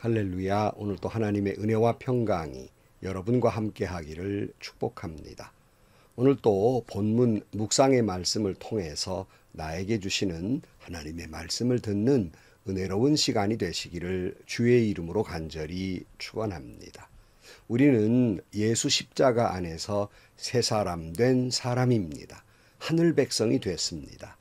할렐루야. 오늘 또 하나님의 은혜와 평강이 여러분과 함께 하기를 축복합니다. 오늘 또 본문 묵상의 말씀을 통해서 나에게 주시는 하나님의 말씀을 듣는 은혜로운 시간이 되시기를 주의 이름으로 간절히 축원합니다. 우리는 예수 십자가 안에서 새 사람 된 사람입니다. 하늘 백성이 됐습니다.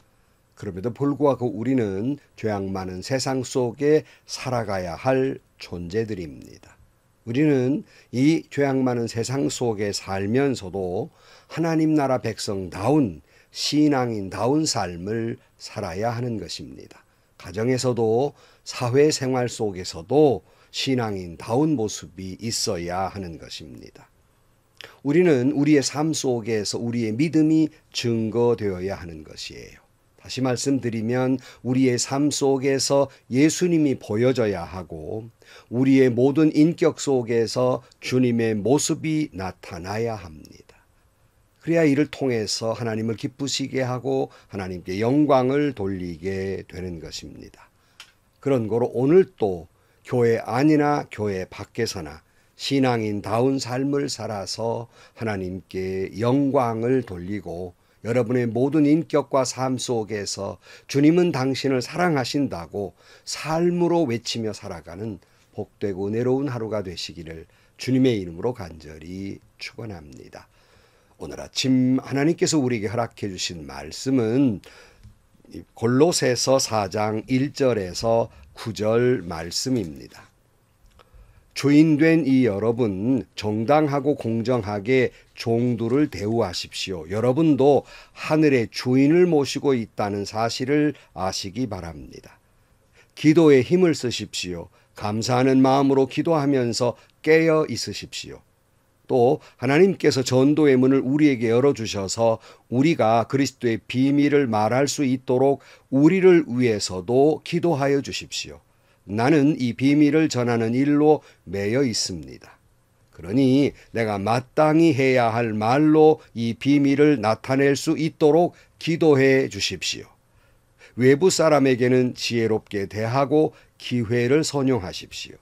그럼에도 불구하고 우리는 죄악 많은 세상 속에 살아가야 할 존재들입니다. 우리는 이 죄악 많은 세상 속에 살면서도 하나님 나라 백성다운 신앙인다운 삶을 살아야 하는 것입니다. 가정에서도 사회생활 속에서도 신앙인다운 모습이 있어야 하는 것입니다. 우리는 우리의 삶 속에서 우리의 믿음이 증거되어야 하는 것이에요. 다시 말씀드리면 우리의 삶 속에서 예수님이 보여져야 하고 우리의 모든 인격 속에서 주님의 모습이 나타나야 합니다. 그래야 이를 통해서 하나님을 기쁘시게 하고 하나님께 영광을 돌리게 되는 것입니다. 그런 거로 오늘 또 교회 안이나 교회 밖에서나 신앙인다운 삶을 살아서 하나님께 영광을 돌리고 여러분의 모든 인격과 삶 속에서 주님은 당신을 사랑하신다고 삶으로 외치며 살아가는 복되고 은혜로운 하루가 되시기를 주님의 이름으로 간절히 축원합니다. 오늘 아침 하나님께서 우리에게 허락해 주신 말씀은 골로새서 4장 1절에서 9절 말씀입니다. 주인된 이 여러분 정당하고 공정하게 종들을 대우하십시오. 여러분도 하늘의 주인을 모시고 있다는 사실을 아시기 바랍니다. 기도에 힘을 쓰십시오. 감사하는 마음으로 기도하면서 깨어 있으십시오. 또 하나님께서 전도의 문을 우리에게 열어주셔서 우리가 그리스도의 비밀을 말할 수 있도록 우리를 위해서도 기도하여 주십시오. 나는 이 비밀을 전하는 일로 매여 있습니다. 그러니 내가 마땅히 해야 할 말로 이 비밀을 나타낼 수 있도록 기도해 주십시오. 외부 사람에게는 지혜롭게 대하고 기회를 선용하십시오.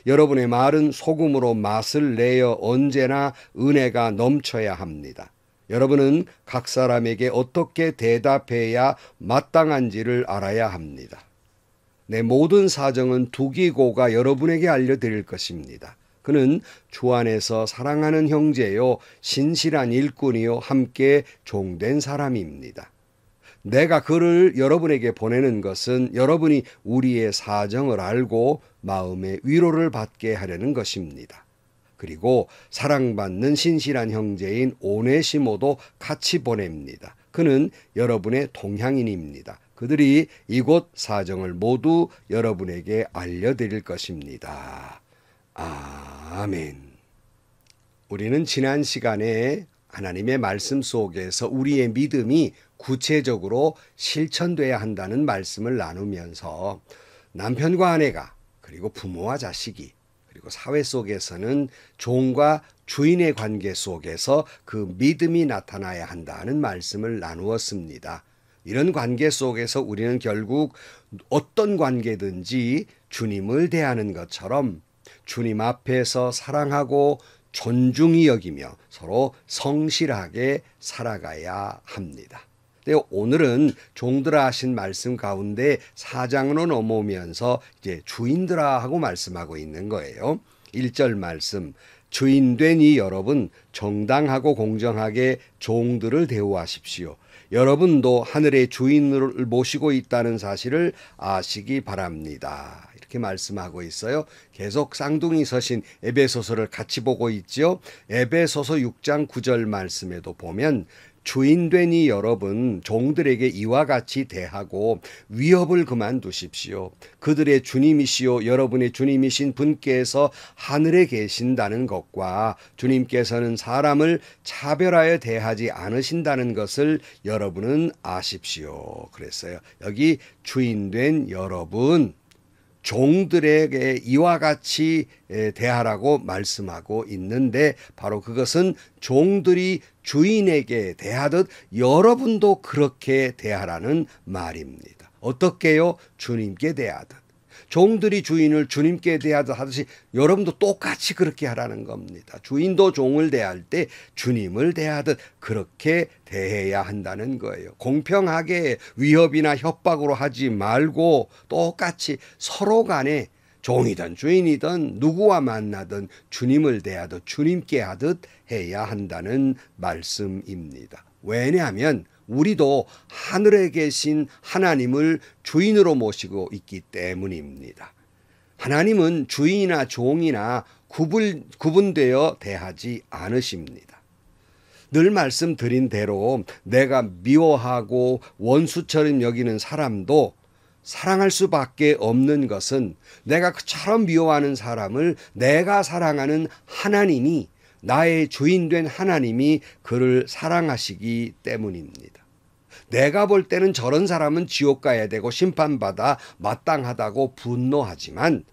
여러분의 말은 소금으로 맛을 내어 언제나 은혜가 넘쳐야 합니다. 여러분은 각 사람에게 어떻게 대답해야 마땅한지를 알아야 합니다. 내 모든 사정은 두기고가 여러분에게 알려드릴 것입니다. 그는 주 안에서 사랑하는 형제요 신실한 일꾼이요 함께 종된 사람입니다. 내가 그를 여러분에게 보내는 것은 여러분이 우리의 사정을 알고 마음의 위로를 받게 하려는 것입니다. 그리고 사랑받는 신실한 형제인 오네시모도 같이 보냅니다. 그는 여러분의 동향인입니다. 그들이 이곳 사정을 모두 여러분에게 알려드릴 것입니다. 아멘. 우리는 지난 시간에 하나님의 말씀 속에서 우리의 믿음이 구체적으로 실천돼야 한다는 말씀을 나누면서 남편과 아내가 그리고 부모와 자식이 그리고 사회 속에서는 종과 주인의 관계 속에서 그 믿음이 나타나야 한다는 말씀을 나누었습니다. 이런 관계 속에서 우리는 결국 어떤 관계든지 주님을 대하는 것처럼 주님 앞에서 사랑하고 존중히 여기며 서로 성실하게 살아가야 합니다. 오늘은 종들아 하신 말씀 가운데 4장으로 넘어오면서 이제 주인들아 하고 말씀하고 있는 거예요. 1절 말씀. 주인된 이 여러분 정당하고 공정하게 종들을 대우하십시오. 여러분도 하늘의 주인을 모시고 있다는 사실을 아시기 바랍니다. 이렇게 말씀하고 있어요. 계속 쌍둥이 서신 에베소서를 같이 보고 있죠. 에베소서 6장 9절 말씀에도 보면 주인된 이 여러분 종들에게 이와 같이 대하고 위협을 그만두십시오. 그들의 주님이시요 여러분의 주님이신 분께서 하늘에 계신다는 것과 주님께서는 사람을 차별하여 대하지 않으신다는 것을 여러분은 아십시오. 그랬어요. 여기 주인된 여러분 종들에게 이와 같이 대하라고 말씀하고 있는데 바로 그것은 종들이 주인에게 대하듯 여러분도 그렇게 대하라는 말입니다. 어떻게요? 주님께 대하듯. 종들이 주인을 주님께 대하듯이 여러분도 똑같이 그렇게 하라는 겁니다. 주인도 종을 대할 때 주님을 대하듯 그렇게 대해야 한다는 거예요. 공평하게 위협이나 협박으로 하지 말고 똑같이 서로 간에 종이든 주인이든 누구와 만나든 주님을 대하듯 주님께 하듯 해야 한다는 말씀입니다. 왜냐하면 우리도 하늘에 계신 하나님을 주인으로 모시고 있기 때문입니다. 하나님은 주인이나 종이나 구분되어 대하지 않으십니다. 늘 말씀드린 대로 내가 미워하고 원수처럼 여기는 사람도 사랑할 수밖에 없는 것은 내가 그처럼 미워하는 사람을 내가 사랑하는 하나님이, 나의 주인된 하나님이 그를 사랑하시기 때문입니다. 내가 볼 때는 저런 사람은 지옥 가야 되고 심판받아 마땅하다고 분노하지만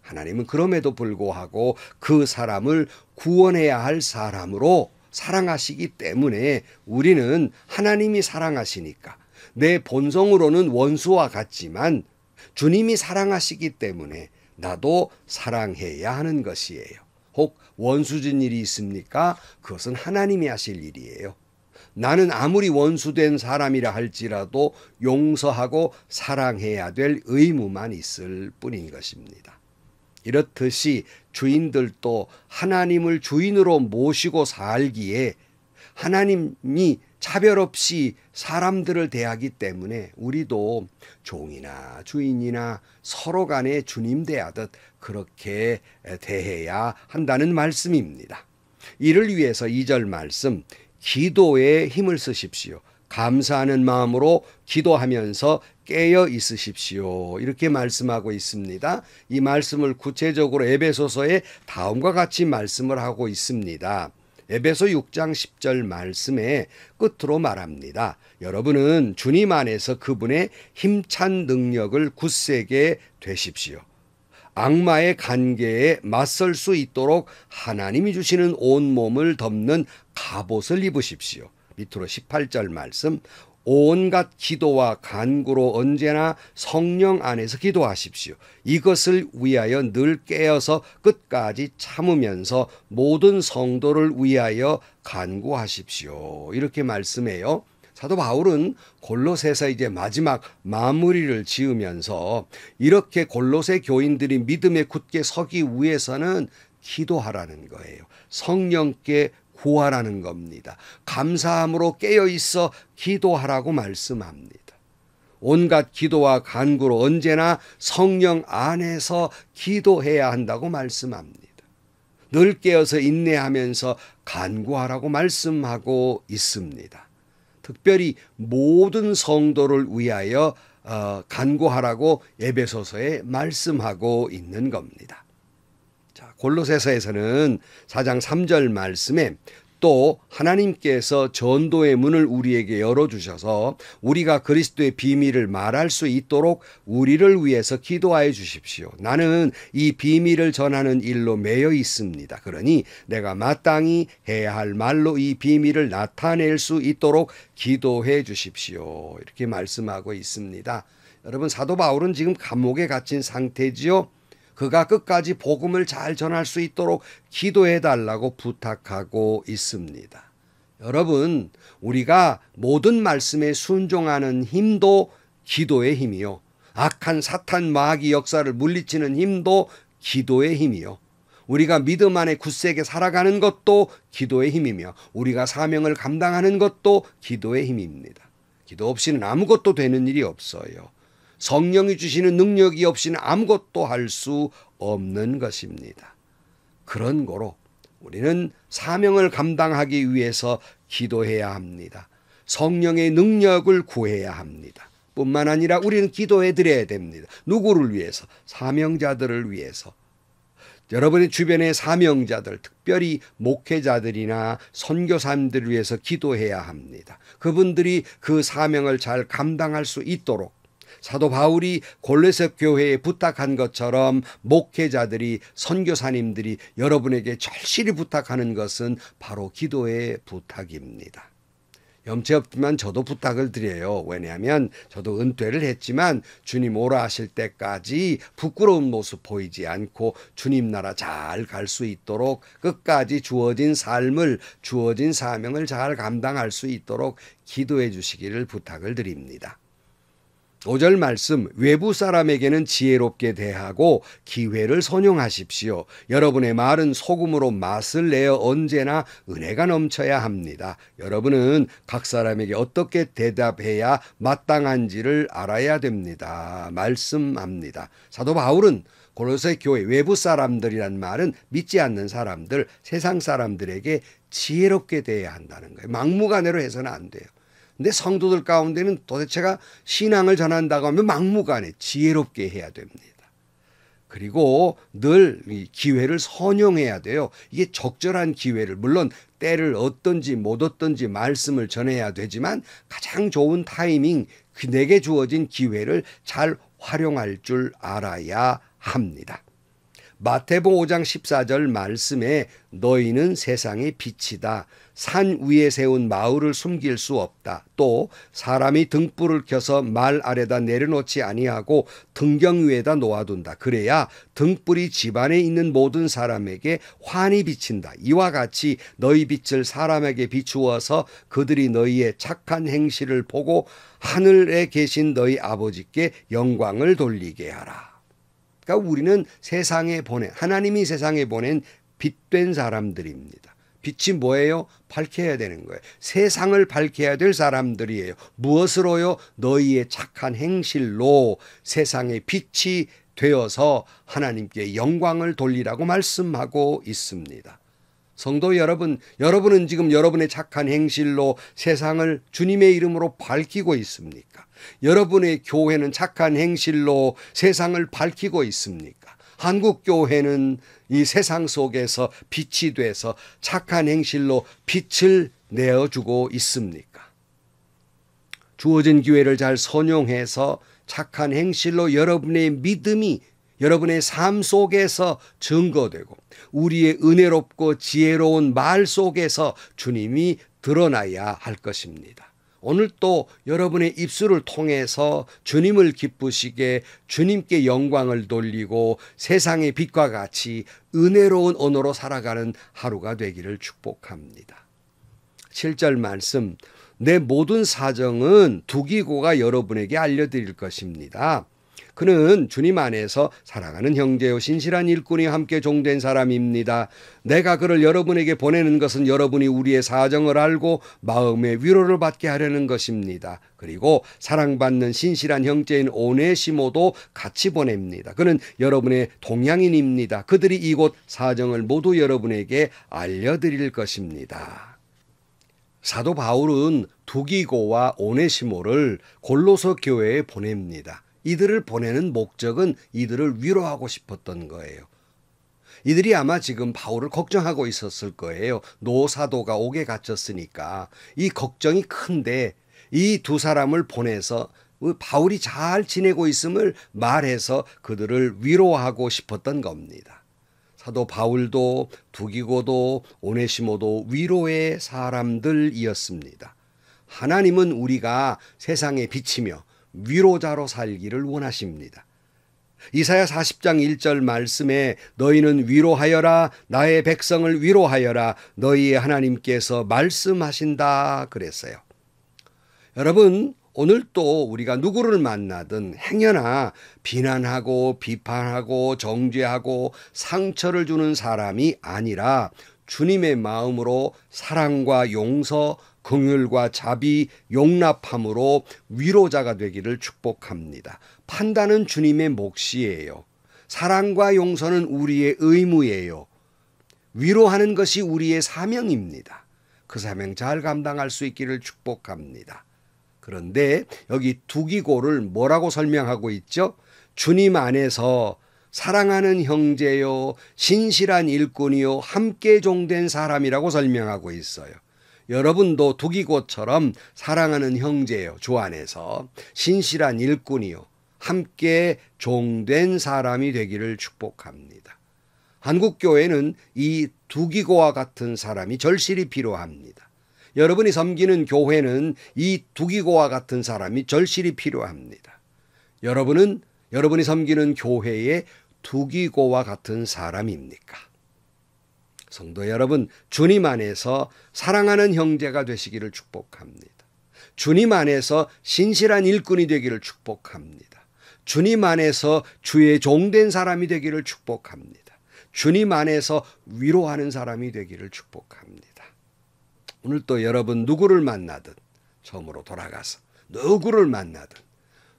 하나님은 그럼에도 불구하고 그 사람을 구원해야 할 사람으로 사랑하시기 때문에 우리는 하나님이 사랑하시니까 내 본성으로는 원수와 같지만 주님이 사랑하시기 때문에 나도 사랑해야 하는 것이에요. 혹 원수진 일이 있습니까? 그것은 하나님이 하실 일이에요. 나는 아무리 원수된 사람이라 할지라도 용서하고 사랑해야 될 의무만 있을 뿐인 것입니다. 이렇듯이 주인들도 하나님을 주인으로 모시고 살기에 하나님이 차별 없이 사람들을 대하기 때문에 우리도 종이나 주인이나 서로 간에 주님 대하듯 그렇게 대해야 한다는 말씀입니다. 이를 위해서 2절 말씀, 기도에 힘을 쓰십시오. 감사하는 마음으로 기도하면서 깨어 있으십시오. 이렇게 말씀하고 있습니다. 이 말씀을 구체적으로 에베소서에 다음과 같이 말씀을 하고 있습니다. 에베소 6장 10절 말씀에 끝으로 말합니다. 여러분은 주님 안에서 그분의 힘찬 능력을 굳세게 되십시오. 악마의 관계에 맞설 수 있도록 하나님이 주시는 온몸을 덮는 갑옷을 입으십시오. 밑으로 18절 말씀, 온갖 기도와 간구로 언제나 성령 안에서 기도하십시오. 이것을 위하여 늘 깨어서 끝까지 참으면서 모든 성도를 위하여 간구하십시오. 이렇게 말씀해요. 사도 바울은 골로새서 이제 마지막 마무리를 지으면서 이렇게 골로새 교인들이 믿음에 굳게 서기 위해서는 기도하라는 거예요. 성령께 구하라는 겁니다. 감사함으로 깨어 있어 기도하라고 말씀합니다. 온갖 기도와 간구로 언제나 성령 안에서 기도해야 한다고 말씀합니다. 늘 깨어서 인내하면서 간구하라고 말씀하고 있습니다. 특별히 모든 성도를 위하여 간구하라고 에베소서에 말씀하고 있는 겁니다. 자, 골로새서에서는 4장 3절 말씀에 또 하나님께서 전도의 문을 우리에게 열어주셔서 우리가 그리스도의 비밀을 말할 수 있도록 우리를 위해서 기도하여 주십시오. 나는 이 비밀을 전하는 일로 매여 있습니다. 그러니 내가 마땅히 해야 할 말로 이 비밀을 나타낼 수 있도록 기도해 주십시오. 이렇게 말씀하고 있습니다. 여러분, 사도 바울은 지금 감옥에 갇힌 상태지요. 그가 끝까지 복음을 잘 전할 수 있도록 기도해 달라고 부탁하고 있습니다. 여러분, 우리가 모든 말씀에 순종하는 힘도 기도의 힘이요. 악한 사탄 마귀 역사를 물리치는 힘도 기도의 힘이요. 우리가 믿음 안에 굳세게 살아가는 것도 기도의 힘이며 우리가 사명을 감당하는 것도 기도의 힘입니다. 기도 없이는 아무것도 되는 일이 없어요. 성령이 주시는 능력이 없이는 아무것도 할 수 없는 것입니다. 그런 거로 우리는 사명을 감당하기 위해서 기도해야 합니다. 성령의 능력을 구해야 합니다. 뿐만 아니라 우리는 기도해 드려야 됩니다. 누구를 위해서? 사명자들을 위해서. 여러분의 주변의 사명자들, 특별히 목회자들이나 선교사님들을 위해서 기도해야 합니다. 그분들이 그 사명을 잘 감당할 수 있도록 사도 바울이 골로새 교회에 부탁한 것처럼 목회자들이, 선교사님들이 여러분에게 절실히 부탁하는 것은 바로 기도의 부탁입니다. 염치 없지만 저도 부탁을 드려요. 왜냐하면 저도 은퇴를 했지만 주님 오라 하실 때까지 부끄러운 모습 보이지 않고 주님 나라 잘 갈 수 있도록 끝까지 주어진 삶을, 주어진 사명을 잘 감당할 수 있도록 기도해 주시기를 부탁을 드립니다. 5절 말씀, 외부 사람에게는 지혜롭게 대하고 기회를 선용하십시오. 여러분의 말은 소금으로 맛을 내어 언제나 은혜가 넘쳐야 합니다. 여러분은 각 사람에게 어떻게 대답해야 마땅한지를 알아야 됩니다. 말씀합니다. 사도 바울은 골로새 교회 외부 사람들이란 말은 믿지 않는 사람들, 세상 사람들에게 지혜롭게 대해야 한다는 거예요. 막무가내로 해서는 안 돼요. 근데 성도들 가운데는 도대체가 신앙을 전한다고 하면 막무가내 지혜롭게 해야 됩니다. 그리고 늘 기회를 선용해야 돼요. 이게 적절한 기회를, 물론 때를 얻든지 못 얻든지 말씀을 전해야 되지만 가장 좋은 타이밍, 내게 주어진 기회를 잘 활용할 줄 알아야 합니다. 마태복음 5장 14절 말씀에 너희는 세상의 빛이다. 산 위에 세운 마을을 숨길 수 없다. 또 사람이 등불을 켜서 말 아래다 내려놓지 아니하고 등경 위에다 놓아둔다. 그래야 등불이 집안에 있는 모든 사람에게 환히 비친다. 이와 같이 너희 빛을 사람에게 비추어서 그들이 너희의 착한 행실을 보고 하늘에 계신 너희 아버지께 영광을 돌리게 하라. 그러니까 우리는 세상에 보낸, 하나님이 세상에 보낸 빛된 사람들입니다. 빛이 뭐예요? 밝혀야 되는 거예요. 세상을 밝혀야 될 사람들이에요. 무엇으로요? 너희의 착한 행실로 세상의 빛이 되어서 하나님께 영광을 돌리라고 말씀하고 있습니다. 성도 여러분, 여러분은 지금 여러분의 착한 행실로 세상을 주님의 이름으로 밝히고 있습니까? 여러분의 교회는 착한 행실로 세상을 밝히고 있습니까? 한국교회는 이 세상 속에서 빛이 돼서 착한 행실로 빛을 내어주고 있습니까? 주어진 기회를 잘 선용해서 착한 행실로 여러분의 믿음이 여러분의 삶 속에서 증거되고 우리의 은혜롭고 지혜로운 말 속에서 주님이 드러나야 할 것입니다. 오늘 또 여러분의 입술을 통해서 주님을 기쁘시게 주님께 영광을 돌리고 세상의 빛과 같이 은혜로운 언어로 살아가는 하루가 되기를 축복합니다. 7절 말씀, 내 모든 사정은 두기고가 여러분에게 알려드릴 것입니다. 그는 주님 안에서 사랑하는 형제요 신실한 일꾼이 함께 종된 사람입니다. 내가 그를 여러분에게 보내는 것은 여러분이 우리의 사정을 알고 마음의 위로를 받게 하려는 것입니다. 그리고 사랑받는 신실한 형제인 오네시모도 같이 보냅니다. 그는 여러분의 동양인입니다. 그들이 이곳 사정을 모두 여러분에게 알려드릴 것입니다. 사도 바울은 두기고와 오네시모를 골로새 교회에 보냅니다. 이들을 보내는 목적은 이들을 위로하고 싶었던 거예요. 이들이 아마 지금 바울을 걱정하고 있었을 거예요. 노사도가 옥에 갇혔으니까 이 걱정이 큰데 이 두 사람을 보내서 바울이 잘 지내고 있음을 말해서 그들을 위로하고 싶었던 겁니다. 사도 바울도 두기고도 오네시모도 위로의 사람들이었습니다. 하나님은 우리가 세상에 비치며 위로자로 살기를 원하십니다. 이사야 40장 1절 말씀에 너희는 위로하여라, 나의 백성을 위로하여라, 너희의 하나님께서 말씀하신다 그랬어요. 여러분, 오늘 또 우리가 누구를 만나든 행여나 비난하고 비판하고 정죄하고 상처를 주는 사람이 아니라 주님의 마음으로 사랑과 용서, 긍휼과 자비, 용납함으로 위로자가 되기를 축복합니다. 판단은 주님의 몫이에요. 사랑과 용서는 우리의 의무예요. 위로하는 것이 우리의 사명입니다. 그 사명 잘 감당할 수 있기를 축복합니다. 그런데 여기 두기고를 뭐라고 설명하고 있죠? 주님 안에서 사랑하는 형제요, 신실한 일꾼이요, 함께 종된 사람이라고 설명하고 있어요. 여러분도 두기고처럼 사랑하는 형제요, 주 안에서 신실한 일꾼이요, 함께 종된 사람이 되기를 축복합니다. 한국교회는 이 두기고와 같은 사람이 절실히 필요합니다. 여러분이 섬기는 교회는 이 두기고와 같은 사람이 절실히 필요합니다. 여러분이 섬기는 교회에 두기고와 같은 사람입니까? 성도 여러분, 주님 안에서 사랑하는 형제가 되시기를 축복합니다. 주님 안에서 신실한 일꾼이 되기를 축복합니다. 주님 안에서 주의 종된 사람이 되기를 축복합니다. 주님 안에서 위로하는 사람이 되기를 축복합니다. 오늘 또 여러분 누구를 만나든 처음으로 돌아가서 누구를 만나든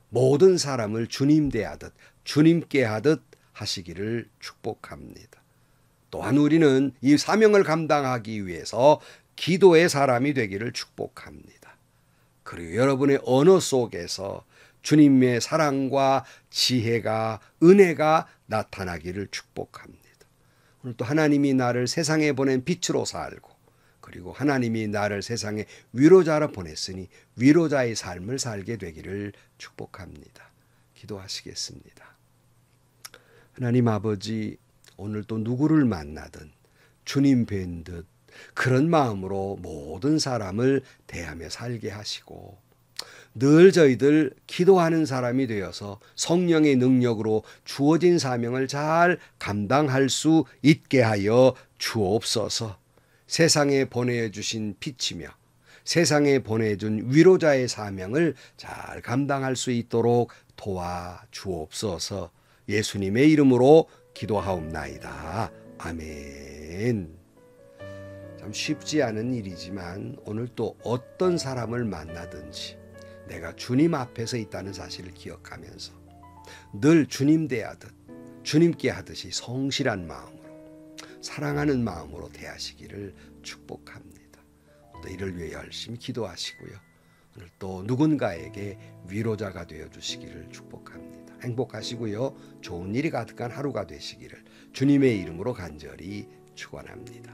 모든 사람을 주님 대하듯 주님께 하듯 하시기를 축복합니다. 또한 우리는 이 사명을 감당하기 위해서 기도의 사람이 되기를 축복합니다. 그리고 여러분의 언어 속에서 주님의 사랑과 지혜가 은혜가 나타나기를 축복합니다. 오늘 또 하나님이 나를 세상에 보낸 빛으로 살고 그리고 하나님이 나를 세상에 위로자로 보냈으니 위로자의 삶을 살게 되기를 축복합니다. 기도하시겠습니다. 하나님 아버지, 오늘 또 누구를 만나든 주님 뵌 듯 그런 마음으로 모든 사람을 대하며 살게 하시고 늘 저희들 기도하는 사람이 되어서 성령의 능력으로 주어진 사명을 잘 감당할 수 있게 하여 주옵소서. 세상에 보내주신 빛이며 세상에 보내준 위로자의 사명을 잘 감당할 수 있도록 도와주옵소서. 예수님의 이름으로 기도하옵나이다. 아멘. 참 쉽지 않은 일이지만 오늘 또 어떤 사람을 만나든지 내가 주님 앞에서 있다는 사실을 기억하면서 늘 주님 대하듯 주님께 하듯이 성실한 마음으로 사랑하는 마음으로 대하시기를 축복합니다. 또 이를 위해 열심히 기도하시고요. 오늘 또 누군가에게 위로자가 되어주시기를 축복합니다. 행복하시고요. 좋은 일이 가득한 하루가 되시기를 주님의 이름으로 간절히 축원합니다.